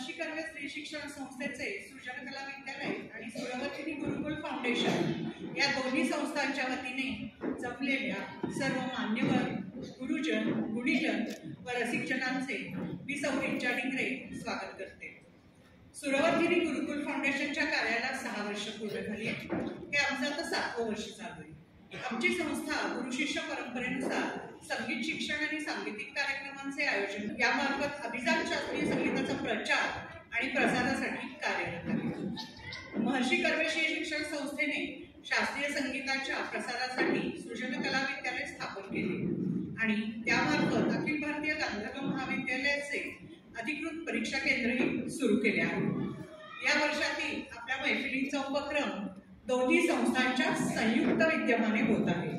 महर्षी कर्वे स्त्री शिक्षण संस्थेचे सृजन कला विद्यालय आणि सुरवंतिनी गुरुकुल फाउंडेशन या दोन्ही संस्थांच्या वतीने जमलेल्या सर्व मान्यवर गुरुजन गुणीजन व रसिकजनांचे मी सौ रिचा डिंगरे स्वागत करते। सुरवंतिनी गुरुकुल फाउंडेशनच्या कार्याला 6 वर्ष पूर्ण झाली। हे आमचं आता 7वं वर्ष चालू आहे। आमची संस्था गुरु शिष्य परंपरेनुसार संगीत शिक्षण आणि सांगीतिक कार्यक्रमांचे आयोजन यामार्फत अभिजात शास्त्रीय संगीताचा प्रचार आणि प्रसारासाठी कार्यरत आहे। महर्षी कर्वे स्त्री शिक्षण संस्थेने शास्त्रीय संगीताच्या प्रसारासाठी सृजन कला विद्यालय स्थापन केले आणि त्यामार्फत अखिल भारतीय गांधर्व महाविद्यालयाचे अधिकृत परीक्षा केंद्रही सुरू केले आहे। या वर्षातील आपल्या मैफिलीचा उपक्रम दोन्ही संस्थांच्या संयुक्त विद्यमाने होत आहे।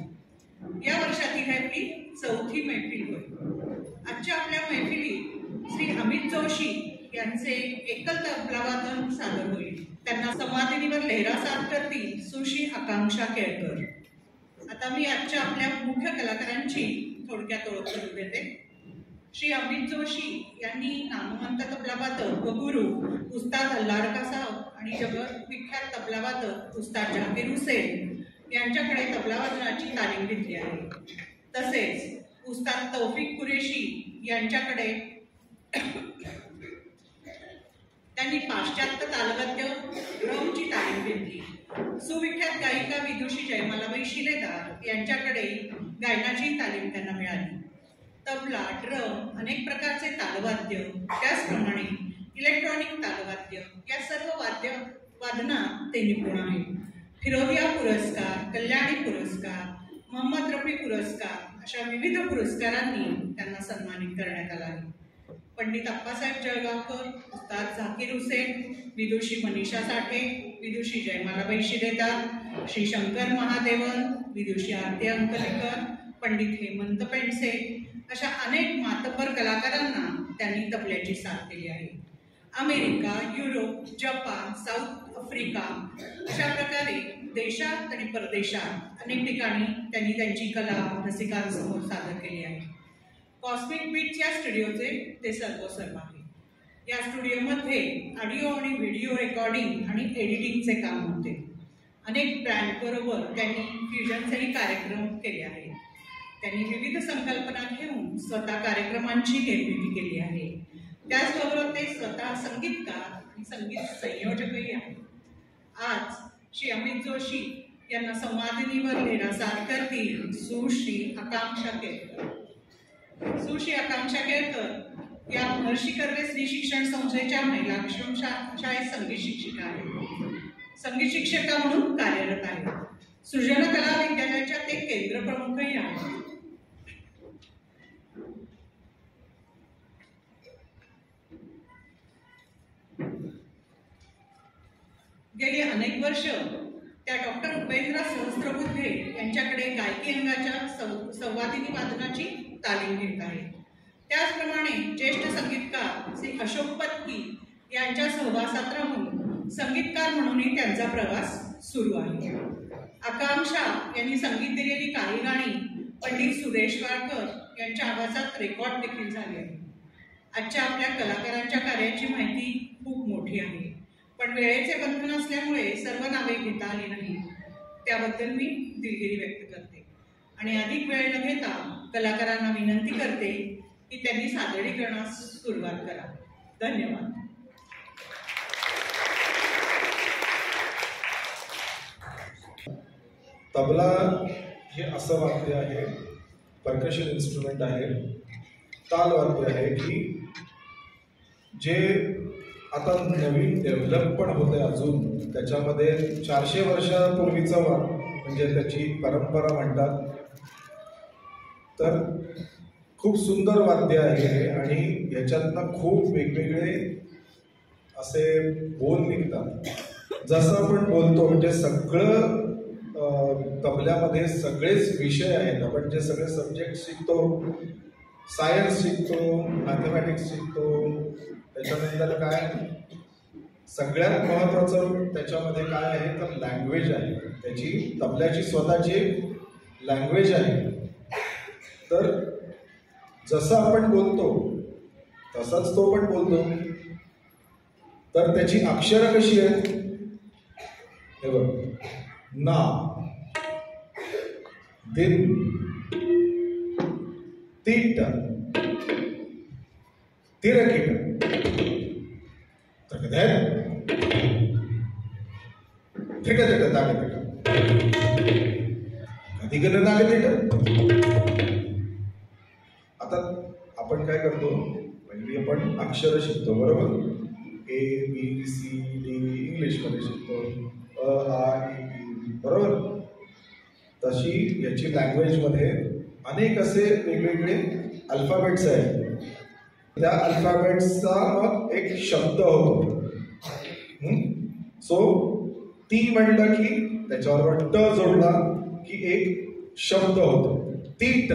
या वर्षातील आपली 4थी मैफिल होय। आजच्या आपल्या मैफिलीत श्री अमित जोशी यांचे एकल तबलावादन सादर होईल। त्यांना संवादिनीवर लहरा साथ करतील सुश्री आकांक्षा केळकर। आता मी आजच्या आपल्या मुख्य कलाकारांची थोडक्यात ओळख करून देते। श्री अमित जोशी यांनी नामवंत तबलावादक व गुरु उस्ताद अल्लारका साहब आणि जगविख्यात तबलावादक उस्ताद जाकीर हुसेन यांच्याकडे तबलावादनाची तालीम घेतली आहे। तसेच उस्ताद तौफिक कुरेशी यांच्याकडे त्यांनी पाश्चात्य तालवाद्य ड्रमची तालीम घेतली। सुविख्यात गायिका विदुषी जयमालाबाई शिलेदार यांच्याकडे गायनाची तालीम त्यांना मिळाली। तबला, ड्रम, अनेक प्रकारचे तालवाद्य, त्याचप्रमाणे इलेक्ट्रॉनिक तालवाद्य या सर्व वादनात ते निपुण आहेत। फिरोदिया पुरस्कार, कल्याणी पुरस्कार, मोहम्मद रफी पुरस्कार अशा विविध पुरस्कारांनी त्यांना सन्मानित करण्यात आला आहे। पंडित अप्पासाहेब जळगावकर, उस्ताद झाकीर हुसेन, विदुषी मनीषा साठे, विदुषी जयमालाबाई शिलेदार, श्री शंकर महादेवन, विदुषी आरती अंकलेकर, पंडित हेमंत पेंडसे अशा अनेक मातब्बर कलाकारांना त्यांनी तबल्याची साथ दिली आहे। America, Europe, Japan, south Africa अशा प्रकारे देशात आणि परदेशात अनेक ठिकाणी त्यांनी त्यांची कला रसिकांसमोर सादर केली आहे। कॉस्मिक बीट्स या स्टुडिओचे ते सर्वस्व आहे। या स्टुडिओमध्ये ऑडिओ आणि व्हिडिओ रेकॉर्डिंग आणि एडिटिंगचे काम होते। अनेक ब्रँड बरोबर त्यांनी फ्युजनचेही कार्यक्रम केले आहेत। त्यांनी विविध संकल्पना घेऊन स्वतः कार्यक्रमांची निर्मिती केली आहे। त्याचबरोबर ते स्वतः संगीतकार आणि संगीत संयोजकही आहेत। आज श्री अमित जोशी यांना संवादिनीवर लहरा साथ करतील सुश्री आकांक्षा केळकर। सुश्री आकांक्षा केळकर या महर्षी कर्वे स्त्री शिक्षण संस्थेच्या महिला आश्रमशाळेत संगीत शिक्षिका आहेत। संगीत शिक्षिका म्हणून कार्यरत आहेत। सृजन कला विद्यालयाच्या ते केंद्र प्रमुखही आहेत। गेली अनेक वर्ष त्या डॉक्टर उपेंद्र सहस्त्रबुद्धे यांच्याकडे गायकी अंगाच्या संवादिनी वादनाची तालीम घेत आहे। त्याचप्रमाणे ज्येष्ठ संगीतकार श्री अशोक पत्की यांच्या सहवासात राहून संगीतकार म्हणूनही त्यांचा प्रवास सुरू आहे। आकांक्षा यांनी संगीत दिलेली काही गाणी पंडित सुरेश वाळकर यांच्या आवाजात रेकॉर्ड देखील झाली आहे। आजच्या आपल्या कलाकारांच्या कार्याची माहिती खूप मोठी आहे, पण वेळेचे बंधन असल्यामुळे सर्व नावे घेता आली नाही। त्याबद्दल मी दिलगिरी व्यक्त करते आणि अधिक वेळ न घेता कलाकारांना विनंती करते की त्यांनी सादरीकरणास सुरुवात करा। धन्यवाद। तबला हे असं वाद्य आहे, परकशन इन्स्ट्रुमेंट आहे, ताल वाद्य आहे की जे आता नवीन डेव्हलप पण होते। अजून त्याच्यामध्ये 400 वर्षापूर्वीचं म्हणजे त्याची परंपरा म्हणतात, तर खूप सुंदर वाद्य आहे आणि याच्यातनं खूप वेगवेगळे असे बोल निघतात। जसं आपण बोलतो म्हणजे सगळं तबल्यामध्ये सगळेच विषय आहेत। आपण जे सगळे सब्जेक्ट शिकतो, सायन्स शिकतो, मॅथमॅटिक्स शिकतो, त्याच्यानंतर काय सगळ्यात महत्त्वाचं त्याच्यामध्ये काय आहे तर लँग्वेज आहे। त्याची तबल्याची स्वतःची लँग्वेज आहे। तर जसं आपण बोलतो तसंच तो पण बोलतो। तर त्याची अक्षरं कशी आहेत? हे बघ, ना, दिन, तीट, तिरकीट, तकधैर, थिटथिट ताकतीट, कधी गेलं ताकतीट. आता आपण काय करतो, पहिली आपण अक्षर शिकतो बरोबर. ए बी सी डी इंग्लिशमध्ये शिकतो, अ आ इ ई बरोबर. तशी याची लँग्वेजमध्ये अनेक असे वेगवेगळे अल्फाबेट्स आहेत. त्या अल्फाबेट्सचा मग एक शब्द होतो. सो ती म्हणलं की त्याच्याबरोबर ट जोडला की एक शब्द होतो. तीट,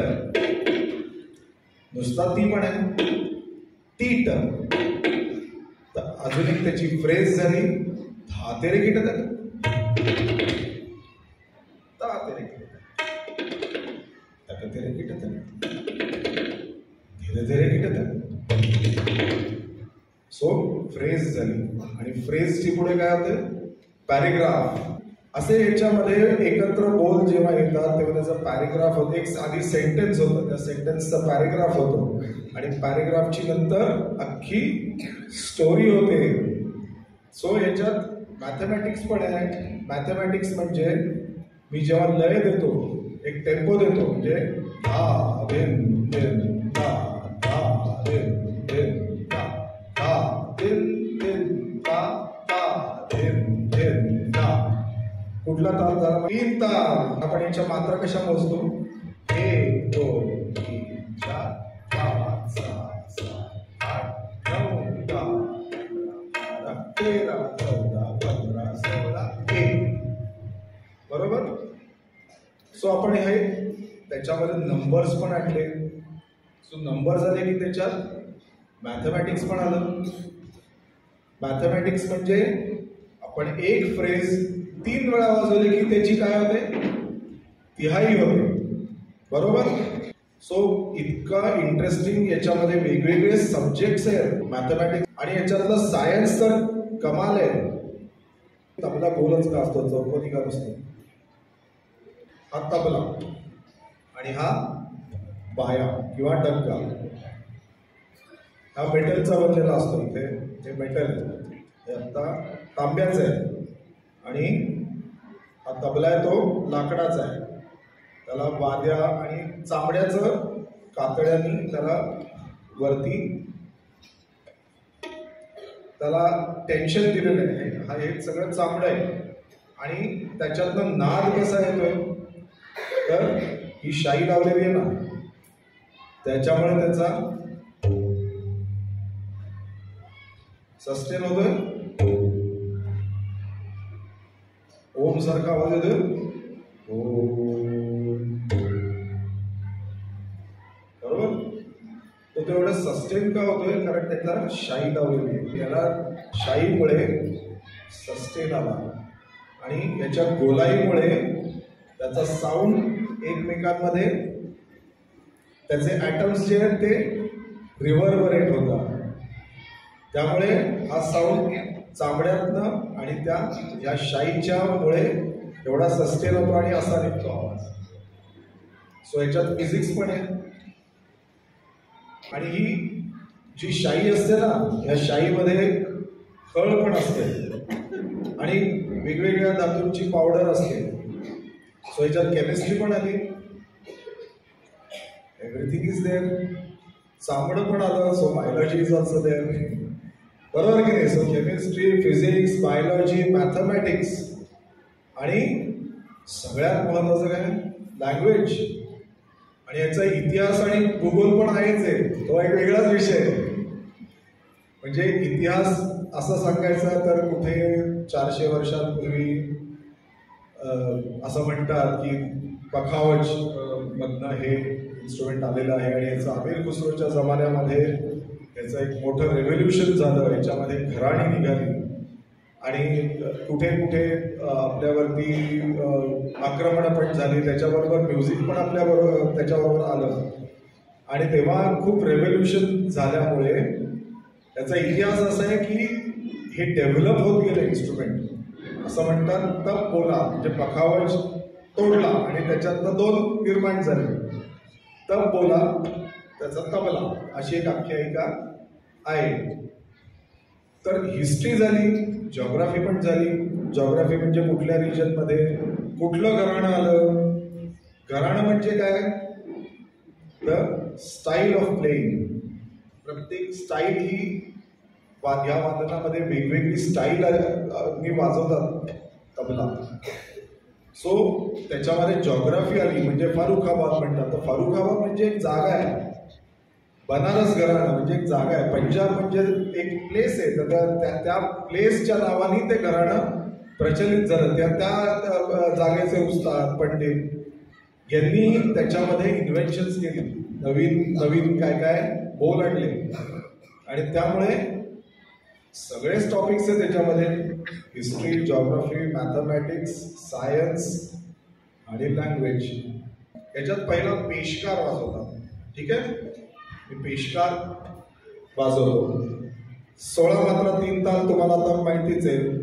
नुसता ती पण आहे तीट. तर अजून एक त्याची फ्रेज झाली, धा तेरे कीट ता तेरे कीट तक तेरे कीट धीरे धीरे कीट. सो फ्रेज झाली. आणि फ्रेजची पुढे काय होते, पॅरेग्राफ. असे ह्याच्यामध्ये एकत्र बोल जेव्हा येतात तेव्हा त्याचा पॅरेग्राफ होतो. एक साधी सेंटेन्स होतं, त्या सेंटेन्सचा पॅरेग्राफ होतो आणि पॅरेग्राफची नंतर अख्खी स्टोरी होते. सो याच्यात मॅथमॅटिक्स पण आहे. मॅथमॅटिक्स म्हणजे मी जेव्हा लय देतो, एक टेम्पो देतो, म्हणजे धा धिन धिन धा धा धिन धिन धा धा धिन धिन धा धा धिन धिन धा. कुठला ताल झाला? 3 ताल. आपण याच्या मात्रा कशा मोजतो? 1 2 3 4 5 6 7 8 9 10 11 12 13 14 15 16 1 बरोबर. सो आपण हे त्याच्यामध्ये नंबर्स पण आणले. सो नंबर झाले की त्याच्यात मॅथमॅटिक्स पण आलं. मॅथमॅटिक्स म्हणजे आपण एक फ्रेज 3 वेळा वाजवली की त्याची काय होते, तिहाई होते बरोबर. सो इतका इंटरेस्टिंग याच्यामध्ये वेगवेगळे सब्जेक्ट्स आहेत मॅथमॅटिक्स. आणि याच्यातलं सायन्स तर कमाल आहे. तबला गोलच का असतो, चौकोनी का नसतो? हा तबला आणि हा बाया किंवा डग्गा. हा मेटलचा बनलेला असतो. इथे हे मेटल हे आता तांब्याचं आहे आणि हा तबला आहे तो लाकडाचा आहे. त्याला वाद्या आणि चामड्याचं कातड्यांनी त्याला वरती त्याला टेन्शन दिलेलं आहे. हा हे सगळं चामडं आहे आणि त्याच्यातनं नाद कसा येतोय, तर ही शाई लावलेली आहे ना, त्याच्यामुळे त्याचा सस्टेन होतोय. ओम सारखा आवाज येतोय. बरोबर. तो तेवढा सस्टेन का होतोय, कारण त्याला शाई लावलेली आहे. याला शाईमुळे सस्टेन आला आणि याच्या गोलाईमुळे त्याचा साऊंड एकमेकांमध्ये त्याचे ॲटम्स जे आहेत ते रिव्हर्बरेट होतात. त्यामुळे हा साऊंड चामड्यातनं आणि त्या या शाईच्या मुळे एवढा सस्टेन होतो आणि असा निघतो आवाज. सो याच्यात फिजिक्स पण आहे. आणि ही जी शाई असते ना, या शाईमध्ये खळ पण असते आणि वेगवेगळ्या धातूंची पावडर असते. सो याच्यात केमिस्ट्री पण आली. Everything is there. चामडं पण आलं. So biology is also there. बरोबर की नाही? So chemistry, physics, biology, mathematics आणि सगळ्यात महत्वाचं काय, लँग्वेज. आणि याचा इतिहास आणि भूगोल पण आहेच आहे. तो एक वेगळाच विषय आहे. म्हणजे इतिहास असं सांगायचा तर कुठे 400 वर्षांपूर्वी असं म्हणतात की पखावज मधनं हे इन्स्ट्रुमेंट आलेलं आहे आणि याचं अमीर खुसरोच्या जमान्यामध्ये याचं एक मोठं रेव्होल्युशन झालं. याच्यामध्ये घराणी निघाली आणि कुठे कुठे आपल्यावरती आक्रमणं पण झाली. त्याच्याबरोबर म्युझिक पण आपल्याबरोबर त्याच्याबरोबर आलं आणि तेव्हा खूप रेव्होल्युशन झाल्यामुळे त्याचा इतिहास असा आहे की हे डेव्हलप होत गेलं इन्स्ट्रुमेंट. असं म्हणतात तप बोला म्हणजे पखावज तोडला आणि त्याच्यातनं 2 निर्माण झाले. तप बोला त्याचा तबला अशी एक आख्यायिका आहे. तर हिस्ट्री झाली, जॉग्राफी पण झाली. जॉग्राफी म्हणजे कुठल्या रिजनमध्ये कुठलं घराणं आलं. घराणं म्हणजे काय, द स्टाईल ऑफ प्लेइंग. प्रत्येक स्टाईल ही ह्या वादनामध्ये वेगवेगळी स्टाईल मी वाजवतात तबला. सो त्याच्यामध्ये जॉग्राफी आली म्हणजे फारुखाबाद म्हणतात. तर फारुखाबाद म्हणजे एक जागा आहे. बनारस घराणं म्हणजे एक जागा आहे. पंजाब म्हणजे एक प्लेस आहे. तर त्या प्लेसच्या नावाने ते घराणं प्रचलित झालं. त्या जागेचे उस्ताद पंडित यांनी त्याच्यामध्ये इन्व्हेन्शन्स केली, नवीन नवीन काय काय बोल आणले. आणि त्यामुळे सगळेच टॉपिक्स आहेत त्याच्यामध्ये, हिस्ट्री, जॉग्राफी, मॅथमॅटिक्स, सायन्स आणि लँग्वेज. याच्यात पहिला पेशकार वाजवतात. ठीक आहे, मी पेशकार वाजवतो. 16 मात्रा 3 ताल तुम्हाला आता माहितीच आहे.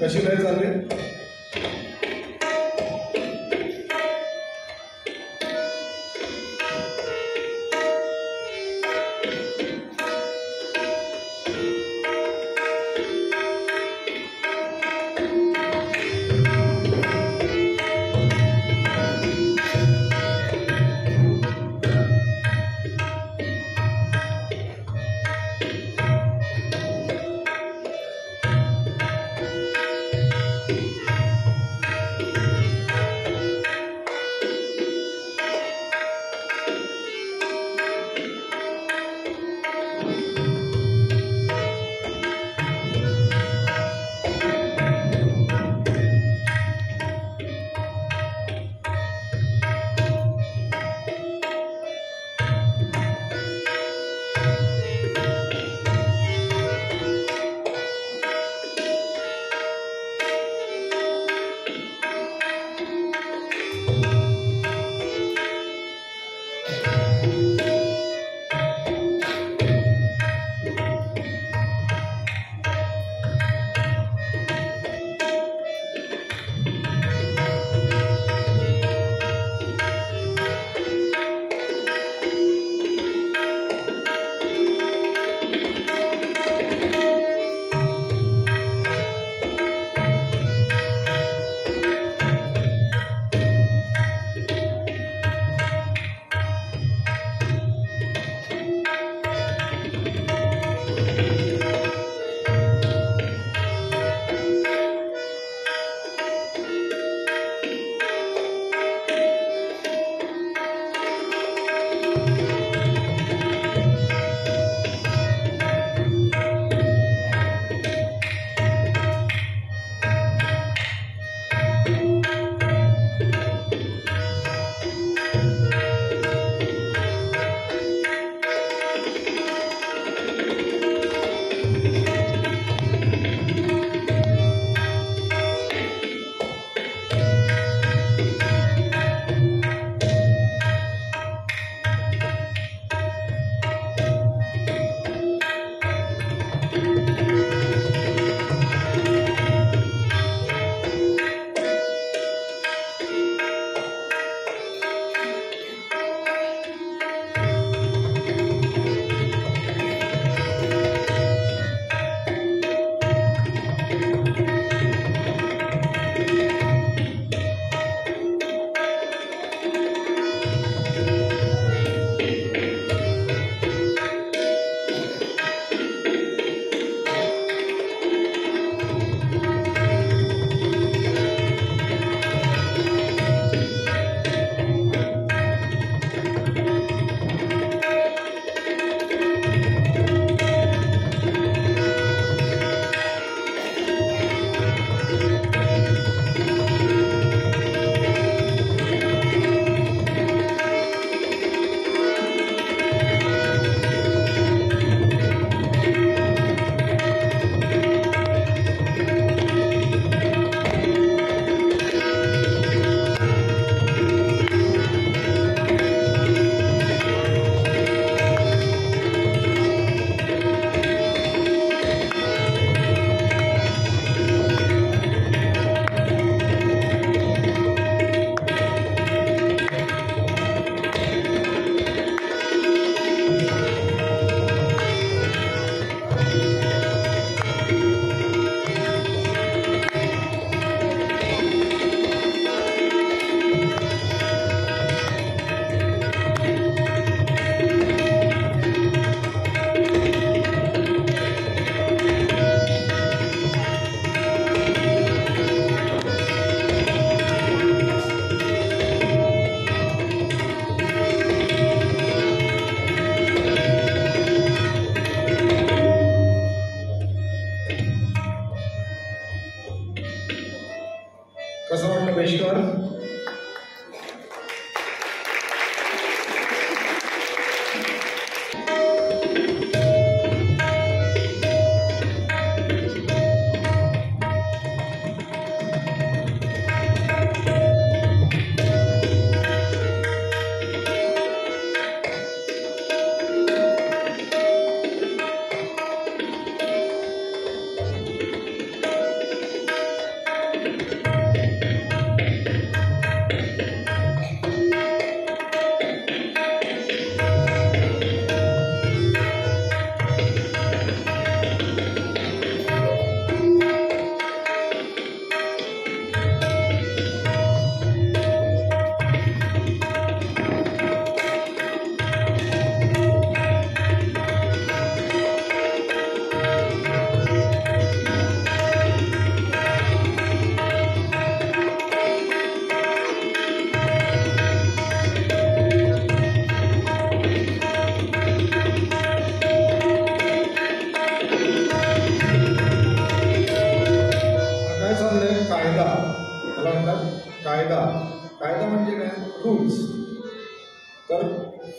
कशी काय चालले?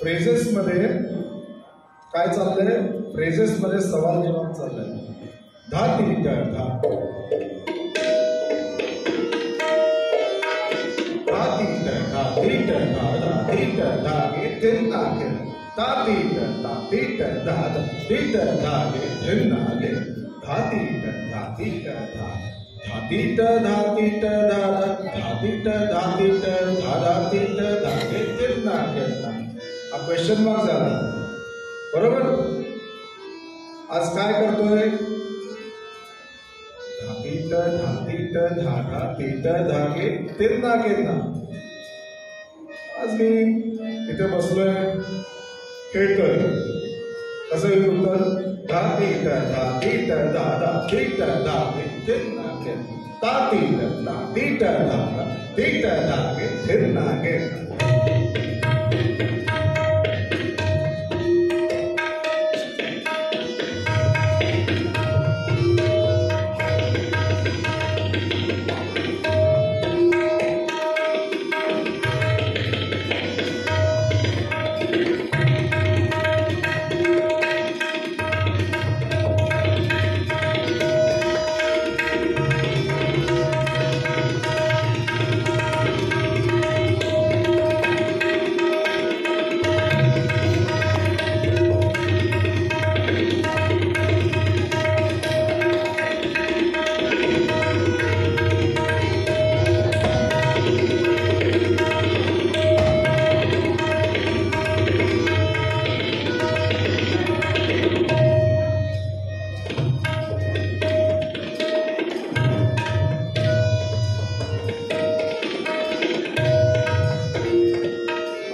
फ्रेजेस मध्ये काय चाललंय, फ्रेजेस मध्ये सवाल जवाब चाललाय. धा तीट धा, धा तीट धा तीट धा धा तीट धा गे तीन नागे, धा तीट धा तीट धा धा तीट धा गे तीन नागे, धा तीट धा तीट धा, धा तीट धा तीट धा धा, धा तीट धा तीट धा धा तीट धा गे तीन नागे. हा क्वेश्चन मार्क झाला, बरोबर. आज काय करतोय, धातीट धातीट धागा तीट धागे तेन्ना केन्ना. आज मी इथे बसलोय, खेळतोय. कसं येईल उत्तर, धातीट धातीट दादा तीट धागे तेन्ना केन्ना, तातीट धातीट धागा तीट धागे तेन्ना केन्ना.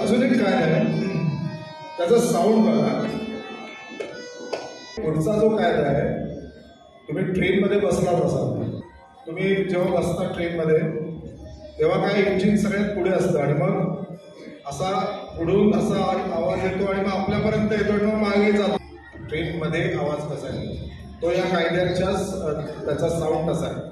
अजून एक काय आहे, त्याचा साऊंड बघा. पुढचा जो कायदा आहे, तुम्ही ट्रेन मध्ये बसलाच असाल. तुम्ही जेव्हा बसता ट्रेन मध्ये तेव्हा काय इंजिन सगळ्यात पुढे असतं आणि मग असा पुढून असा आवाज येतो आणि मग आपल्यापर्यंत येतो आणि मग मागे जातो. ट्रेन मध्ये आवाज कसा आहे, तो या कायद्याच्याच त्याचा साऊंड कसा आहे.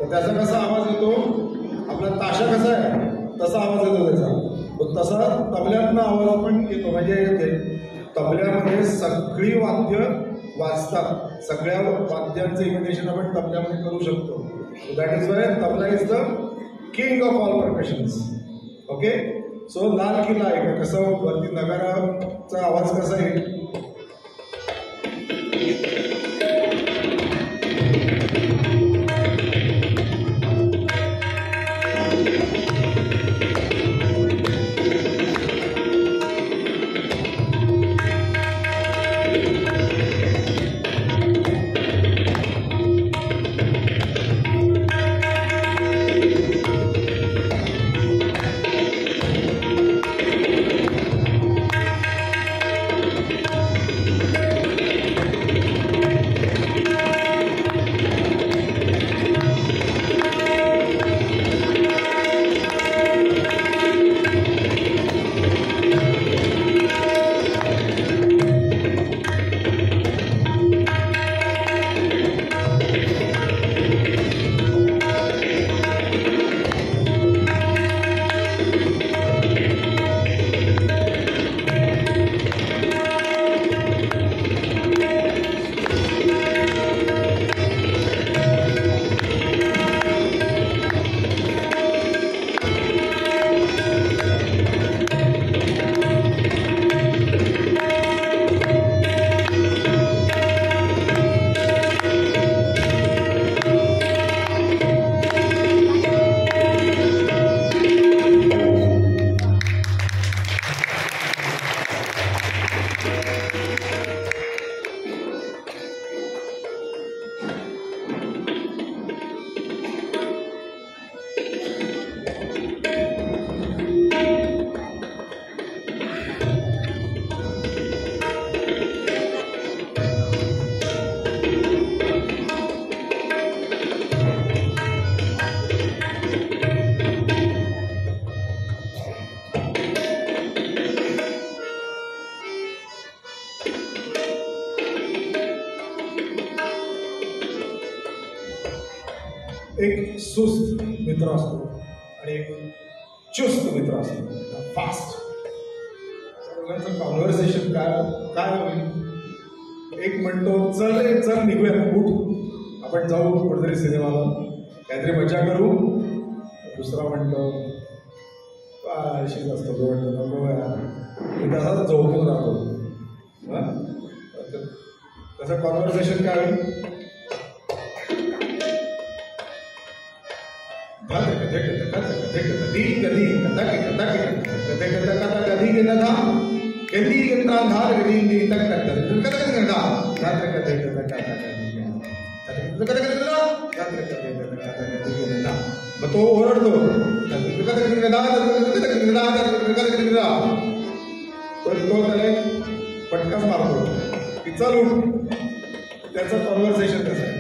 तर त्याचा कसा आवाज येतो, आपला ताशा कसा आहे तसा आवाज येतो त्याचा, तसा तबल्यातनं आवाज पण येतो. म्हणजे तबल्यामध्ये सगळी वाद्य वाजतात, सगळ्या वाद्यांचं इमिटेशन आपण तबल्यामध्ये करू शकतो. That is why tabla is the king of all percussions. Okay, so Lal Killa आहे का, कसं वरती नगाराचा आवाज कसा येईल. एक सुस्त मित्र असतो आणि एक चुस्त मित्र असतो, फास्ट. दोघांचं कॉन्व्हर्सेशन काय होईल. एक म्हणतो चल रे चल निघूया, उठ आपण जाऊ कुठेतरी सिनेमाला, काहीतरी मजा करू. दुसरा म्हणतो काय अशीच असतो, तो म्हणतो नको यार, तसाच झोपून राहतो. तसं कॉन्व्हर्सेशन काय होईल. मग तो ओरडतो, तो त्याला पटकाच मारतो की चल उठ. त्याचं कॉन्व्हर्सेशन कसं आहे.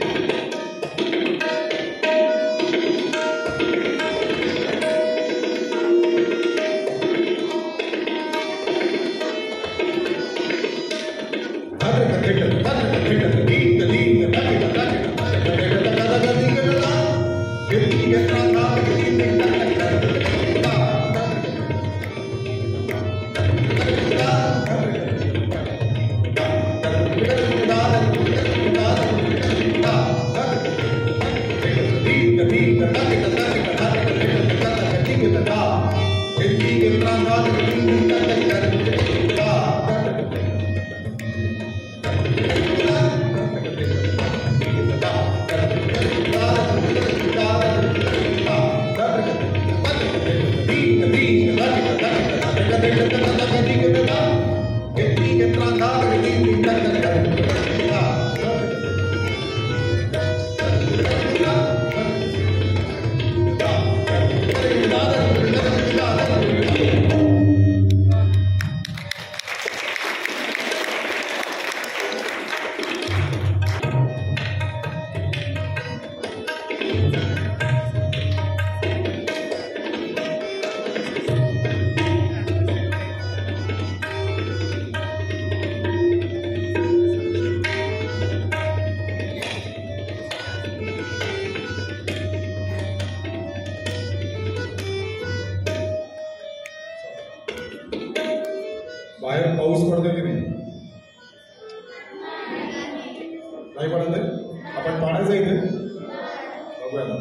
बघूया.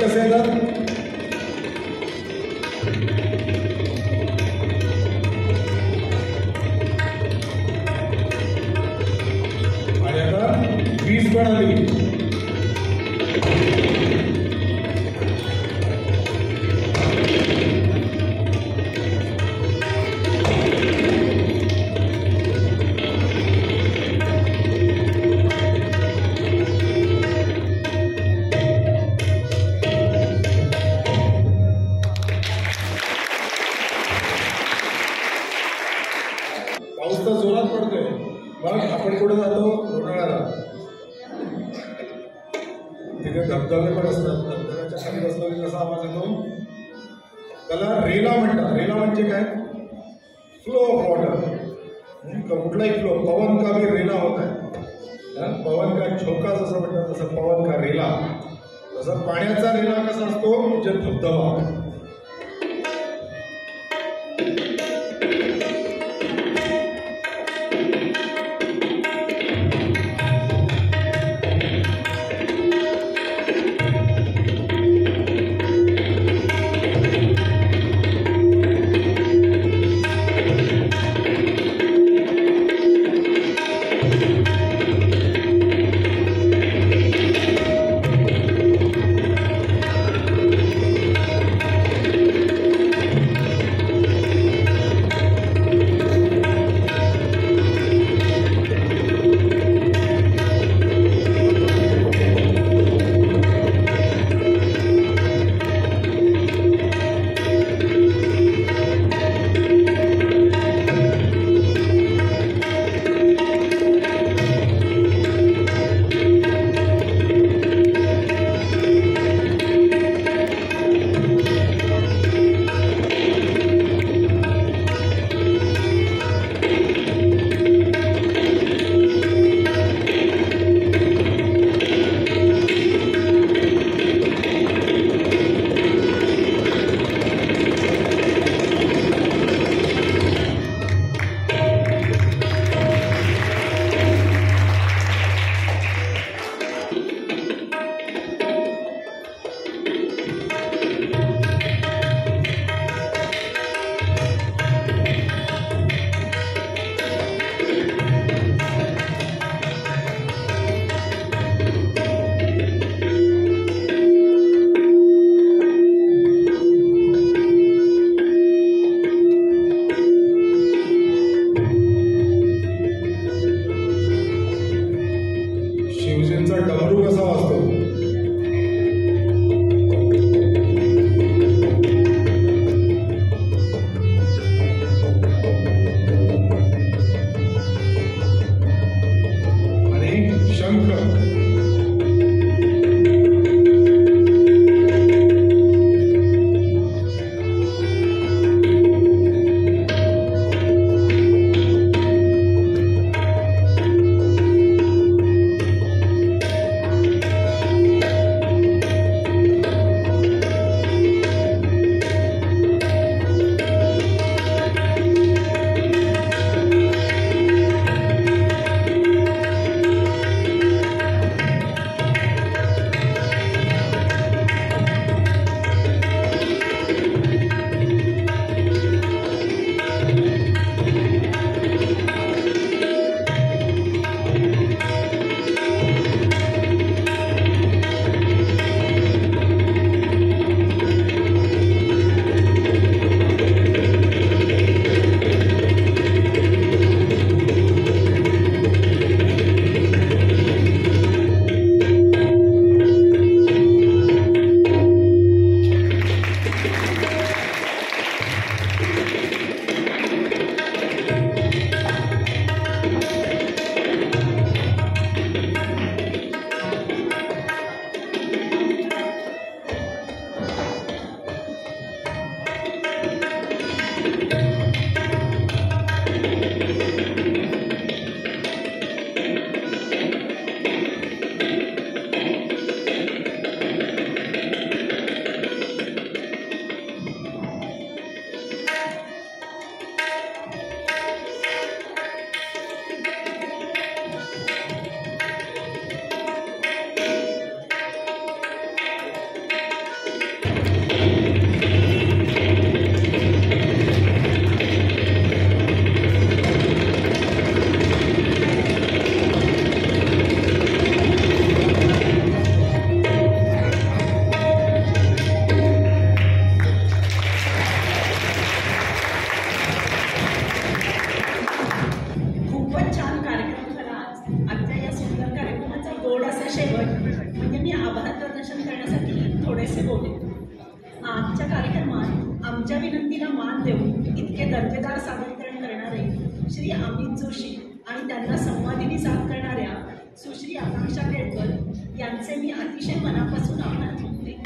कसे येतात आणि आता 20 पण आली. पाऊस तर जोरात पडतोय. मग आपण कुठे जातो? लोणावळ्याला. तिथे धबधबे पण असतात. धबधब्याच्या खाली बसलो की कसा आवाज येतो? त्याला रेला म्हणतात. रेला म्हणजे काय? Flow of water. कुठलाही फ्लो. पवन का भी रेला होत आहे. पवन का झोका जसं म्हणतात तसं पवन का रेला. तसं पाण्याचा रेला कसा असतो? म्हणजे धबधबा. शिवसेनेचा डमरू कसा वाजतो? आणि शंख. मी आभार प्रदर्शन करण्यासाठी थोडेसे बोलेन. आजच्या कार्यक्रमात आमच्या विनंतीला मान देऊन इतके दर्जेदार सादरीकरण करणारे श्री अमित जोशी आणि त्यांना संवादिनी साथ करणाऱ्या सुश्री आकांक्षा केळकर यांचे मी अतिशय मनापासून आभार मानते.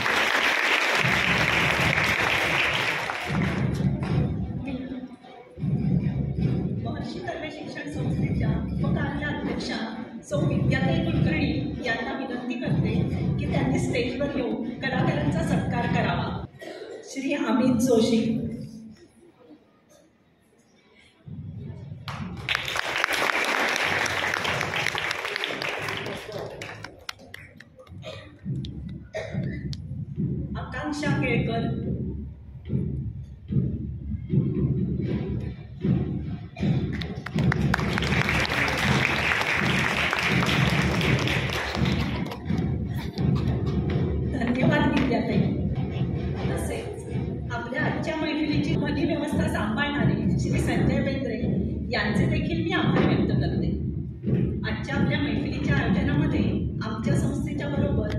महर्षी कर्वे शिक्षण संस्थेच्या उपकार्याध्यक्षा सौ विद्याताई कुलकर्णी यांना विनंती करते की त्यांनी स्टेजवर येऊन कलाकारांचा सत्कार करावा. श्री अमित जोशी. आकांक्षा केळकर. धन्यवाद विद्याताई. तसेच आपल्या आजच्या मैफिलीची मनी व्यवस्था सांभाळणारे श्री संजय बेंद्रे यांचे देखील मी आभार व्यक्त करते. आजच्या आपल्या मैफिलीच्या आयोजनामध्ये आमच्या संस्थेच्या बरोबर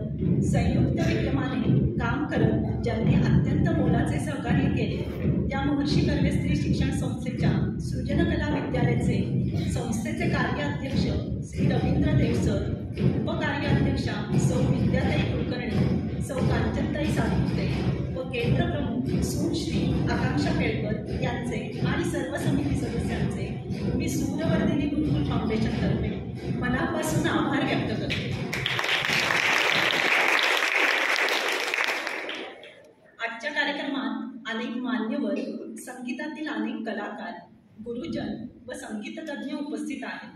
संयुक्त विद्यमाने काम करत ज्यांनी अत्यंत मोलाचे सहकार्य केले त्या महर्षी कर्वे स्त्री शिक्षण संस्थेच्या सृजनकला विद्यालयाचे संस्थेचे कार्याध्यक्ष श्री रवींद्र देवसर, उपकार्याध्यक्षा सौ विद्याताई कुलकर्णी, सौ कांचनताई सातपुते व केंद्र प्रमुख सुश्री आकांक्षा केळकर यांचे आणि सर्व समिती सदस्यांचे मी सूर्यवर्धिनी गुरुकुल फाउंडेशनतर्फे मनापासून आभार व्यक्त करते. आजच्या कार्यक्रमात अनेक मान्यवर, संगीतातील अनेक कलाकार, गुरुजन व संगीततज्ञ उपस्थित आहेत.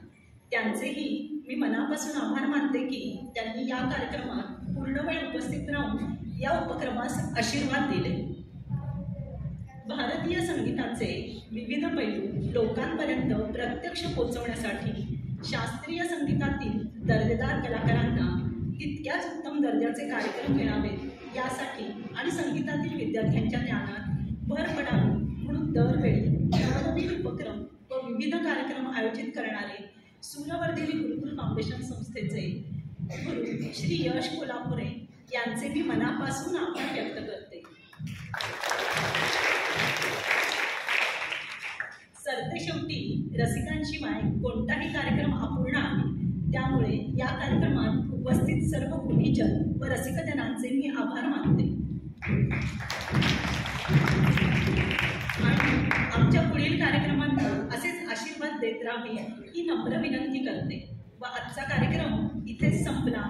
त्यांचेही मी मनापासून आभार मानते की त्यांनी या कार्यक्रमात पूर्ण वेळ उपस्थित राहून या उपक्रमास आशीर्वाद दिले. भारतीय संगीताचे विविध पैलू लोकांपर्यंत प्रत्यक्ष पोहोचवण्यासाठी शास्त्रीय संगीतातील दर्जेदार कलाकारांना तितक्याच उत्तम दर्जाचे कार्यक्रम मिळावेत यासाठी आणि संगीतातील विद्यार्थ्यांच्या ज्ञानात भर पडावी म्हणून दरवेळी नवनवीन उपक्रम व विविध कार्यक्रम आयोजित करणारे सूर्यवर्धिनी गुरुकुल फाउंडेशन संस्थेचे गुरु श्री यश कोल्हापुरे यांचे मी मनापासून आभार व्यक्त करते. सरतेशेवटी रसिकांशिवाय कोणताही कार्यक्रम अपूर्ण आहे. त्यामुळे या कार्यक्रमात उपस्थित सर्व गुणीजन व रसिकजनांचे मी आभार मानते आणि आमच्या पुढील कार्यक्रमांना असेच आशीर्वाद देत राहावे ही नम्र विनंती करते व आजचा कार्यक्रम इथेच संपला.